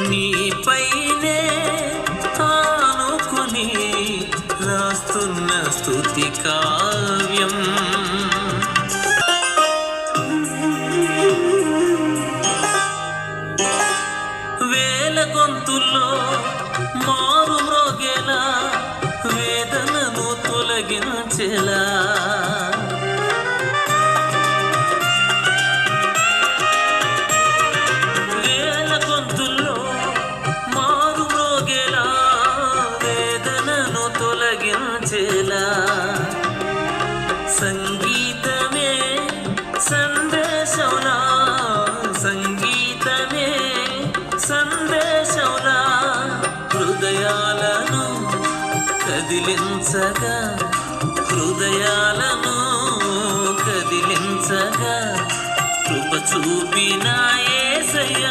నీపైనే ఆనుకుని రాస్తున్న స్తుతి కావ్యం. వేల గొంతుల్లో మారు మ్రోగేలా వేదనను తొలగించెలా సంగీతమే సందేశంలా, సంగీతమే సందేశంలా హృదయాలను కదిలించగా, హృదయాలను కదిలించగా కృప చూపిన యేసయ్య.